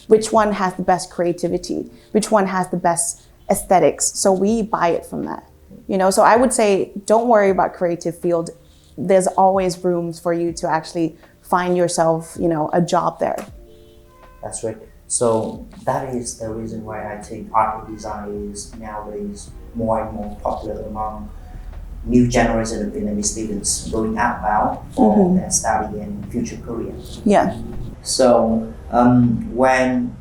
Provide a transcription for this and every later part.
which one has the best creativity, which one has the best aesthetics. So we buy it from that. So I would say, don't worry about creative field. There's always rooms for you to actually find yourself, a job there. That's right. So that is the reason why I think art and design is nowadays more and more popular among new generation of Vietnamese students going outbound for their study and future career. Yeah. So when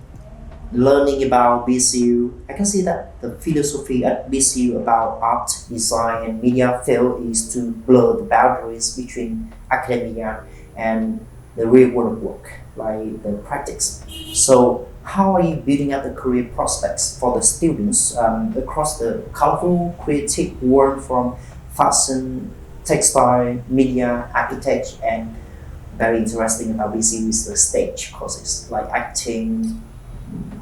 learning about BCU, I can see that the philosophy at BCU about art, design, and media field is to blur the boundaries between academia and the real world of work, like the practice. So how are you building up the career prospects for the students across the colorful, creative world from fashion, textile, media, architecture, and very interesting about BCU is the stage courses like acting,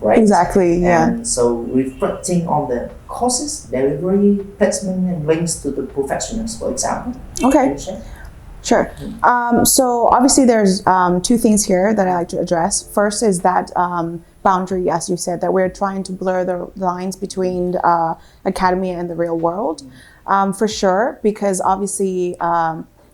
right? Exactly, yeah. And so reflecting on the courses, delivery, placement, and links to the professionals, for example. Okay. Sure. So obviously there's two things here that I like to address. First is that boundary, as you said, that we're trying to blur the lines between academia and the real world, for sure, because obviously,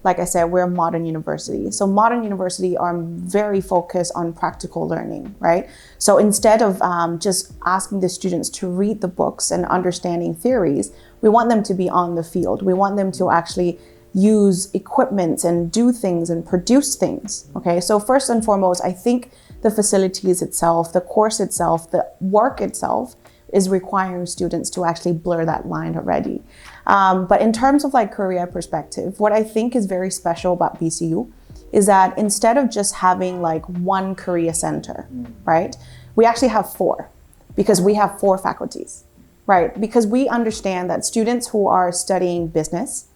like I said, we're a modern university. So modern university are very focused on practical learning, right? So instead of just asking the students to read the books and understanding theories, we want them to be on the field. We want them to actually use equipment and do things and produce things. Okay, so first and foremost, I think the facilities itself, the course itself, the work itself is requiring students to actually blur that line already. But in terms of like career perspective, what I think is very special about BCU is that instead of just having like one career center, right, we actually have 4, because we have 4 faculties, right? Because we understand that students who are studying business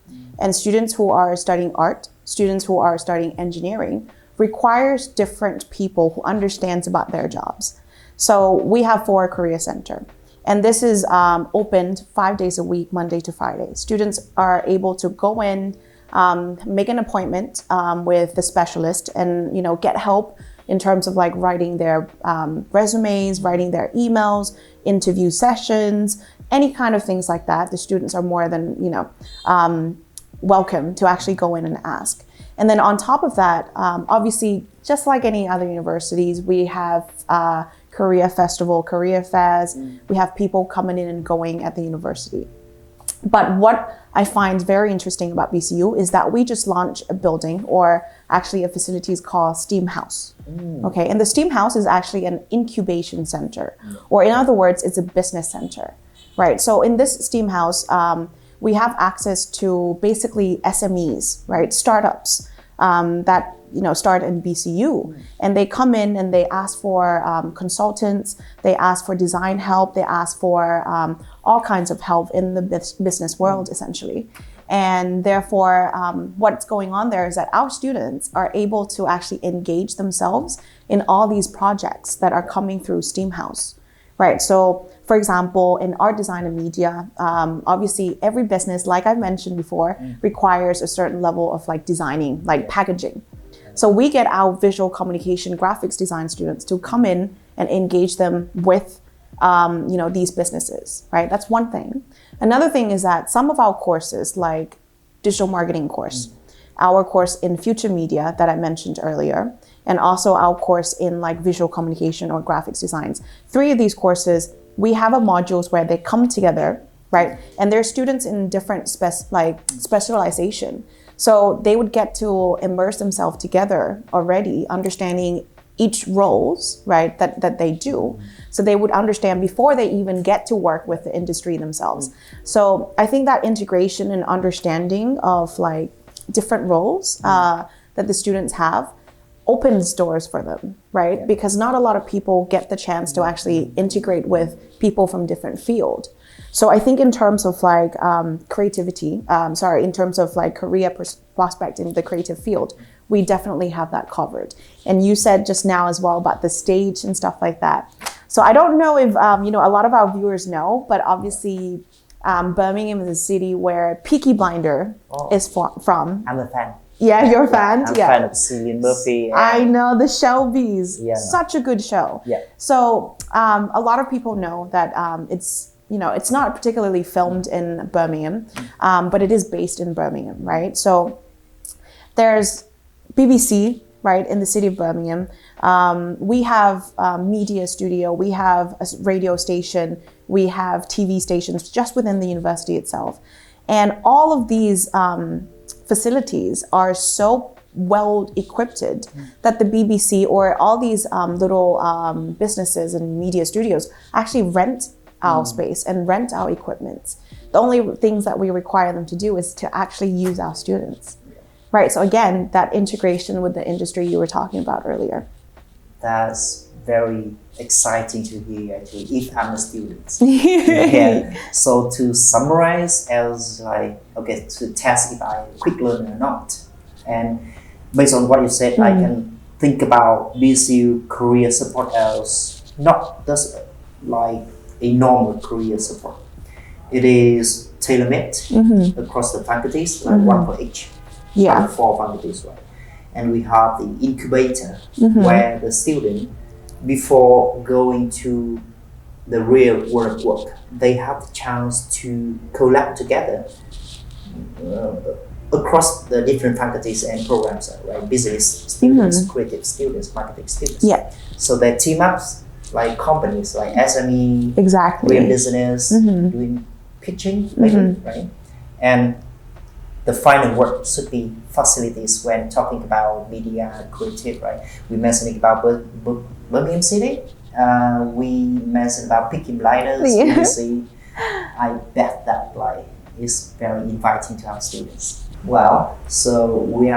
and students who are studying art, students who are studying engineering, requires different people who understands about their jobs. So we have 4 career center. And this is opened 5 days a week, Monday to Friday. Students are able to go in, make an appointment with the specialist and, get help in terms of like writing their resumes, writing their emails, interview sessions, any kind of things like that. The students are more than, welcome to actually go in and ask. And then on top of that, obviously, just like any other universities, we have career festival, career fairs. We have people coming in and going at the university. But what I find very interesting about BCU is that we just launched a building, or actually a facility called STEAM House. Okay, and the STEAM House is actually an incubation center, or in other words, it's a business center, right? So in this STEAM House, we have access to basically SMEs, right? Startups that start in BCU, and they come in and they ask for consultants, they ask for design help, they ask for all kinds of help in the business world, essentially. And therefore, what's going on there is that our students are able to actually engage themselves in all these projects that are coming through STEAM House, right? So, for example, in art, design, and media, obviously every business, like I mentioned before, requires a certain level of like designing, like packaging. So we get our visual communication graphics design students to come in and engage them with these businesses, right? That's one thing. Another thing is that some of our courses, like digital marketing course, our course in future media that I mentioned earlier, and also our course in like visual communication or graphics designs, 3 of these courses, we have a modules where they come together, right? And they're students in different specialization. So they would get to immerse themselves together already, understanding each roles, right, that they do. So they would understand before they even get to work with the industry themselves. So I think that integration and understanding of like different roles that the students have opens doors for them, right? Because not a lot of people get the chance to actually integrate with people from different field. So I think in terms of like in terms of like career prospect in the creative field, we definitely have that covered. And you said just now as well about the stage and stuff like that. So I don't know if, a lot of our viewers know, but obviously Birmingham is a city where Peaky Blinder is from. I'm a fan. Yeah, you're a fan? I'm Yeah. fan of Cillian Murphy. I know, the Shelbys. Yeah. Such a good show. Yeah. So a lot of people know that it's not particularly filmed in Birmingham, but it is based in Birmingham, right? So there's BBC, right, in the city of Birmingham. We have a media studio, we have a radio station, we have TV stations just within the university itself. And all of these facilities are so well equipped that the BBC or all these little businesses and media studios actually rent our space and rent our equipment. The only things that we require them to do is to actually use our students. Right, so again, that integration with the industry you were talking about earlier. That's very exciting to hear, actually, if I'm a student. Yeah. So to summarize, as to test if I'm a quick learner or not. And based on what you said, I can think about BCU career support as not just like a normal career support. It is tailor-made across the faculties, like one for each. Yeah. 4 faculties, right? And we have the incubator where the student, before going to the real world work, they have the chance to collab together across the different faculties and programs, right? Business students, creative students, marketing students. Yeah. So they team up like companies like SME, Exactly. real business, doing pitching, maybe, right? And the final word should be facilities when talking about media creative, right? We mentioned about Birmingham City. We mentioned about Peaky Blinders, BBC. I bet that is very inviting to our students. Well, so we are